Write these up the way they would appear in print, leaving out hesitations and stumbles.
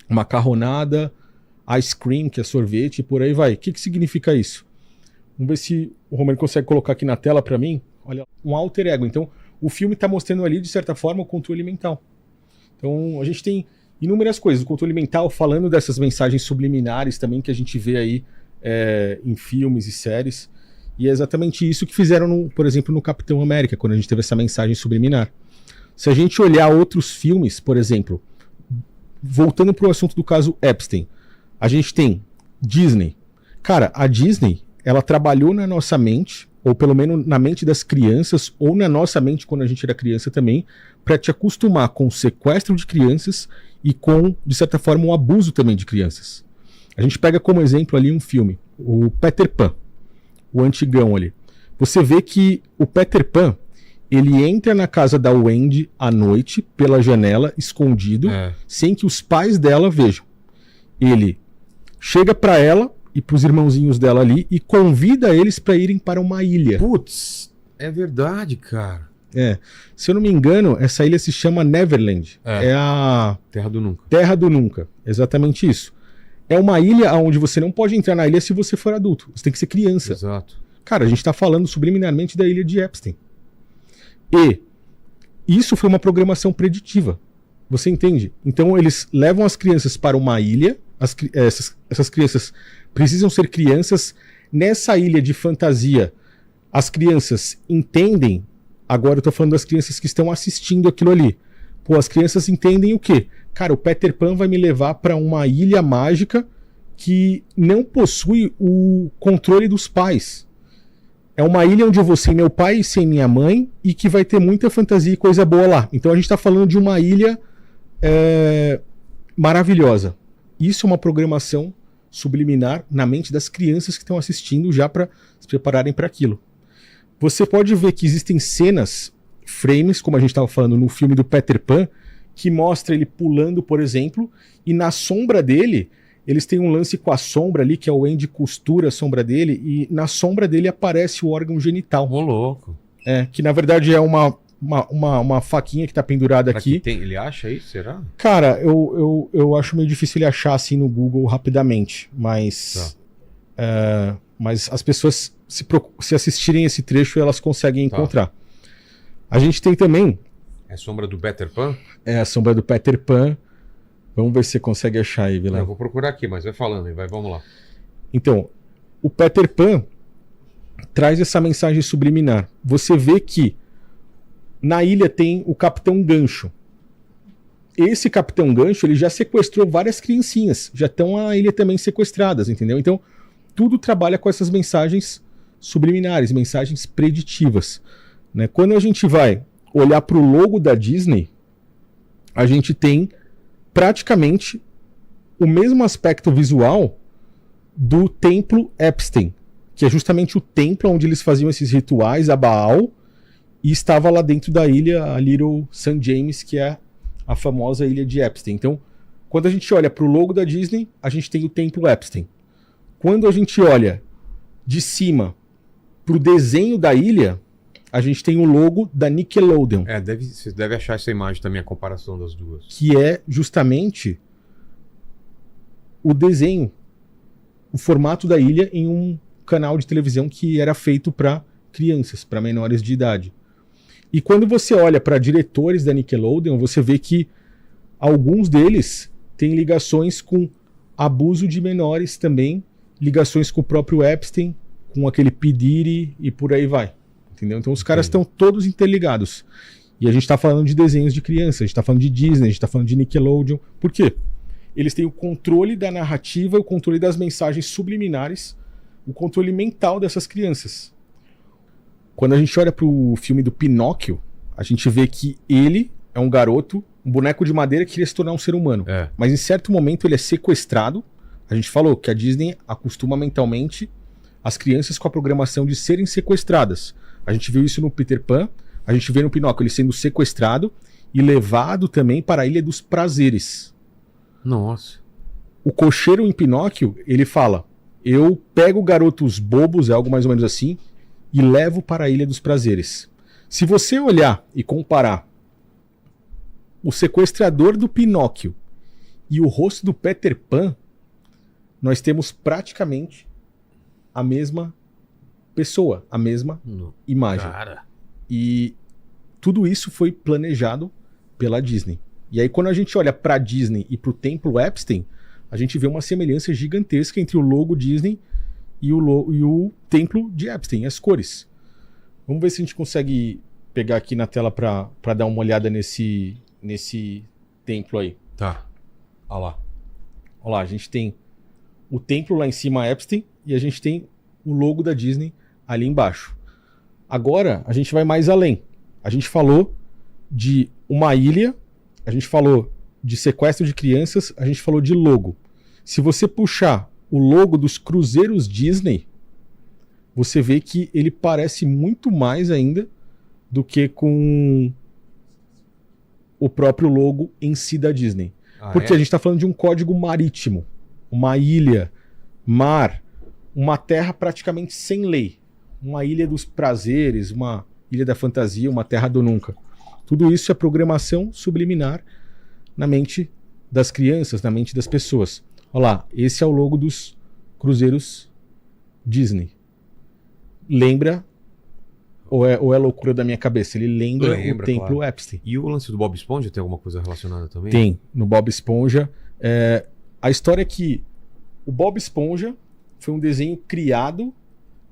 macarronada, ice cream, que é sorvete, e por aí vai. O que significa isso? Vamos ver se o Romero consegue colocar aqui na tela para mim. Olha, um alter ego. Então, o filme está mostrando ali, de certa forma, o controle mental. Então, a gente tem inúmeras coisas. O controle mental falando dessas mensagens subliminares também que a gente vê aí em filmes e séries. E é exatamente isso que fizeram, por exemplo, no Capitão América, quando a gente teve essa mensagem subliminar. Se a gente olhar outros filmes, por exemplo, voltando para o assunto do caso Epstein, a gente tem Disney. Cara, a Disney, ela trabalhou na nossa mente, ou pelo menos na mente das crianças, ou na nossa mente quando a gente era criança também, para te acostumar com o sequestro de crianças e com, de certa forma, um abuso também de crianças. A gente pega como exemplo ali um filme, o Peter Pan, o antigão ali. Você vê que o Peter Pan, ele entra na casa da Wendy à noite, pela janela, escondido, sem que os pais dela vejam. Ele chega para ela e para os irmãozinhos dela ali e convida eles para irem para uma ilha. Putz, é verdade, cara. Se eu não me engano, essa ilha se chama Neverland. É a Terra do Nunca. Terra do Nunca, exatamente isso. É uma ilha onde você não pode entrar na ilha se você for adulto. Você tem que ser criança. Exato. Cara, a gente está falando subliminarmente da ilha de Epstein. E isso foi uma programação preditiva. Você entende? Então eles levam as crianças para uma ilha. Essas crianças precisam ser crianças. Nessa ilha de fantasia, as crianças entendem. Agora eu tô falando das crianças que estão assistindo aquilo ali. Pô, as crianças entendem o quê? Cara, o Peter Pan vai me levar para uma ilha mágica que não possui o controle dos pais. É uma ilha onde eu vou sem meu pai e sem minha mãe e que vai ter muita fantasia e coisa boa lá. Então a gente está falando de uma ilha maravilhosa. Isso é uma programação subliminar na mente das crianças que estão assistindo já para se prepararem para aquilo. Você pode ver que existem cenas, frames, como a gente estava falando no filme do Peter Pan, que mostra ele pulando, por exemplo, e na sombra dele... Eles têm um lance com a sombra ali, que é o Andy costura a sombra dele, e na sombra dele aparece o órgão genital. Ô, louco. Que na verdade é uma faquinha que tá pendurada aqui. Ele acha isso, será? Cara, eu acho meio difícil ele achar assim no Google rapidamente, mas... mas as pessoas, se assistirem esse trecho, elas conseguem encontrar. A gente tem também... É a sombra do Peter Pan? É a sombra do Peter Pan. Vamos ver se você consegue achar aí, Vilela. Eu vou procurar aqui, mas vai falando aí, vamos lá. Então, o Peter Pan traz essa mensagem subliminar. Você vê que na ilha tem o Capitão Gancho. Esse Capitão Gancho, ele já sequestrou várias criancinhas. Já estão na ilha também sequestradas, entendeu? Então, tudo trabalha com essas mensagens subliminares, mensagens preditivas. Né? Quando a gente vai olhar para o logo da Disney, a gente tem praticamente o mesmo aspecto visual do templo Epstein, que é justamente o templo onde eles faziam esses rituais a Baal, e estava lá dentro da ilha a Little St. James, que é a famosa ilha de Epstein. Então, quando a gente olha para o logo da Disney, a gente tem o templo Epstein. Quando a gente olha de cima para o desenho da ilha, a gente tem o logo da Nickelodeon. Você deve achar essa imagem também, a comparação das duas. Que é justamente o desenho, o formato da ilha em um canal de televisão que era feito para crianças, para menores de idade. E quando você olha para diretores da Nickelodeon, você vê que alguns deles têm ligações com abuso de menores também, ligações com o próprio Epstein, com aquele P. Diddy e por aí vai. Entendeu? Então os caras estão todos interligados. E a gente está falando de desenhos de criança, a gente está falando de Disney, a gente está falando de Nickelodeon. Por quê? Eles têm o controle da narrativa, o controle das mensagens subliminares, o controle mental dessas crianças. Quando a gente olha para o filme do Pinóquio, a gente vê que ele é um garoto, um boneco de madeira que queria se tornar um ser humano. Mas em certo momento ele é sequestrado. A gente falou que a Disney acostuma mentalmente as crianças com a programação de serem sequestradas. A gente viu isso no Peter Pan, a gente vê no Pinóquio ele sendo sequestrado e levado também para a Ilha dos Prazeres. Nossa. O cocheiro em Pinóquio, ele fala, eu pego garotos bobos, é algo mais ou menos assim, e levo para a Ilha dos Prazeres. Se você olhar e comparar o sequestrador do Pinóquio e o rosto do Peter Pan, nós temos praticamente a mesma pessoa, a mesma imagem. Cara. E tudo isso foi planejado pela Disney. E aí quando a gente olha pra Disney e pro Templo Epstein, a gente vê uma semelhança gigantesca entre o logo Disney e o Templo de Epstein, as cores. Vamos ver se a gente consegue pegar aqui na tela pra dar uma olhada nesse templo aí. Tá. Olha lá. Olha lá, a gente tem o templo lá em cima, Epstein, e a gente tem o logo da Disney ali embaixo. Agora, a gente vai mais além. A gente falou de uma ilha, a gente falou de sequestro de crianças, a gente falou de logo. Se você puxar o logo dos cruzeiros Disney, você vê que ele parece muito mais ainda do que com o próprio logo em si da Disney. Porque a gente está falando de um código marítimo, uma ilha, mar, uma terra praticamente sem lei, uma ilha dos prazeres, uma ilha da fantasia, uma terra do nunca. Tudo isso é programação subliminar na mente das crianças, na mente das pessoas. Olha lá, esse é o logo dos cruzeiros Disney. Lembra, ou é loucura da minha cabeça, ele lembra o Templo Epstein. E o lance do Bob Esponja tem alguma coisa relacionada também? Tem, no Bob Esponja. A história é que o Bob Esponja foi um desenho criado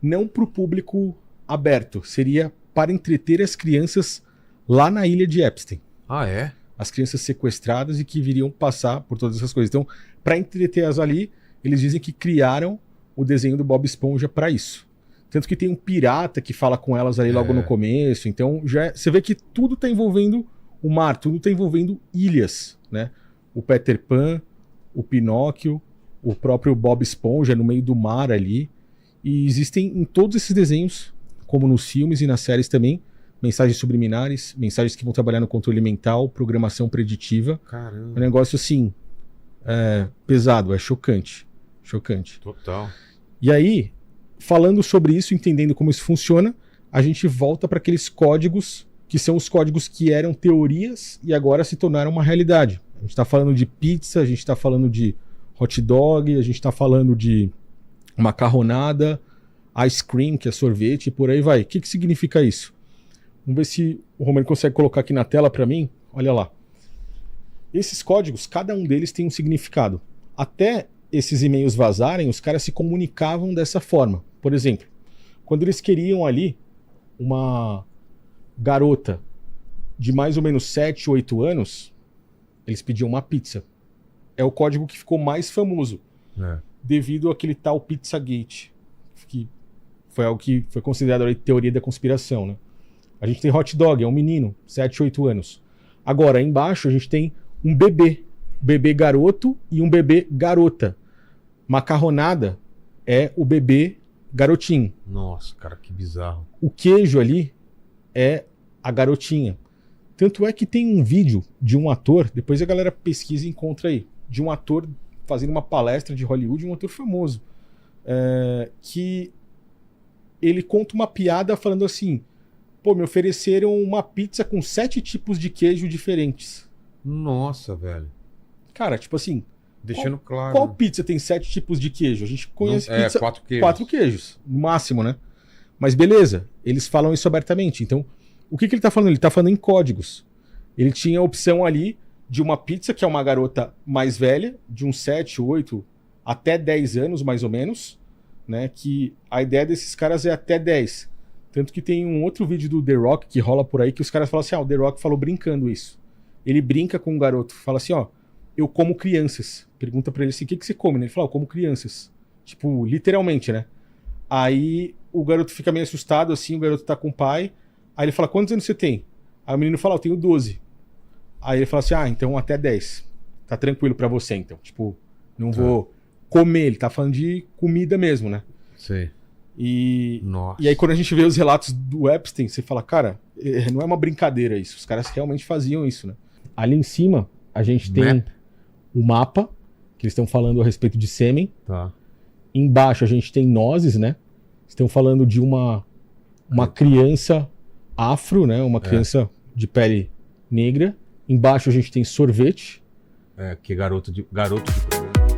não para o público aberto, seria para entreter as crianças lá na ilha de Epstein. Ah, é? As crianças sequestradas e que viriam passar por todas essas coisas. Então, para entretê-las ali, eles dizem que criaram o desenho do Bob Esponja para isso. Tanto que tem um pirata que fala com elas ali logo no começo. Então, você vê que tudo está envolvendo o mar, tudo está envolvendo ilhas, né? O Peter Pan, o Pinóquio, o próprio Bob Esponja no meio do mar ali. E existem em todos esses desenhos, como nos filmes e nas séries também, mensagens subliminares, mensagens que vão trabalhar no controle mental, programação preditiva. Caramba. É um negócio assim, pesado, é chocante. Chocante. Total. E aí, falando sobre isso, entendendo como isso funciona, a gente volta para aqueles códigos que são os códigos que eram teorias e agora se tornaram uma realidade. A gente está falando de pizza, a gente está falando de hot dog, a gente está falando de macarronada, ice cream, que é sorvete, e por aí vai. O que significa isso? Vamos ver se o Romano consegue colocar aqui na tela para mim. Olha lá. Esses códigos, cada um deles tem um significado. Até esses e-mails vazarem, os caras se comunicavam dessa forma. Por exemplo, quando eles queriam ali uma garota de mais ou menos 7, 8 anos, eles pediam uma pizza. É o código que ficou mais famoso, devido àquele tal Pizzagate, que foi algo que foi considerado a teoria da conspiração, né? A gente tem hot dog, é um menino, 7, 8 anos. Agora, aí embaixo, a gente tem um bebê garoto e um bebê garota. Macarronada é o bebê garotinho. Nossa, cara, que bizarro. O queijo ali é a garotinha. Tanto é que tem um vídeo de um ator, depois a galera pesquisa e encontra aí, de um ator fazendo uma palestra de Hollywood, um ator famoso, que ele conta uma piada falando assim: pô, me ofereceram uma pizza com 7 tipos de queijo diferentes. Nossa, velho. Cara, tipo assim, deixando claro. Qual pizza tem 7 tipos de queijo? A gente conhece pizza 4 queijos. 4 queijos, no máximo, né? Mas beleza, eles falam isso abertamente. Então, o que ele tá falando? Ele tá falando em códigos. Ele tinha a opção ali de uma pizza, que é uma garota mais velha, de uns 7, 8, até 10 anos, mais ou menos, né? Que a ideia desses caras é até 10. Tanto que tem um outro vídeo do The Rock que rola por aí, que os caras falam assim, o The Rock falou brincando isso. Ele brinca com o garoto, fala assim, eu como crianças. Pergunta pra ele assim, o que você come? Ele fala, eu como crianças. Tipo, literalmente, né? Aí o garoto fica meio assustado, assim, o garoto tá com o pai. Aí ele fala, quantos anos você tem? Aí o menino fala, eu tenho 12. Aí ele fala assim, então até 10. Tá tranquilo pra você, então. Tipo, não vou comer. Ele tá falando de comida mesmo, né? Sei. E Nossa. aí quando a gente vê os relatos do Epstein, você fala, cara, não é uma brincadeira isso. Os caras realmente faziam isso, né? Ali em cima, a gente tem o mapa, que eles estão falando a respeito de sêmen. Tá. Embaixo a gente tem nozes, né? Estão falando de uma criança afro, né? Uma criança de pele negra. Embaixo a gente tem sorvete. É, que garoto de programa.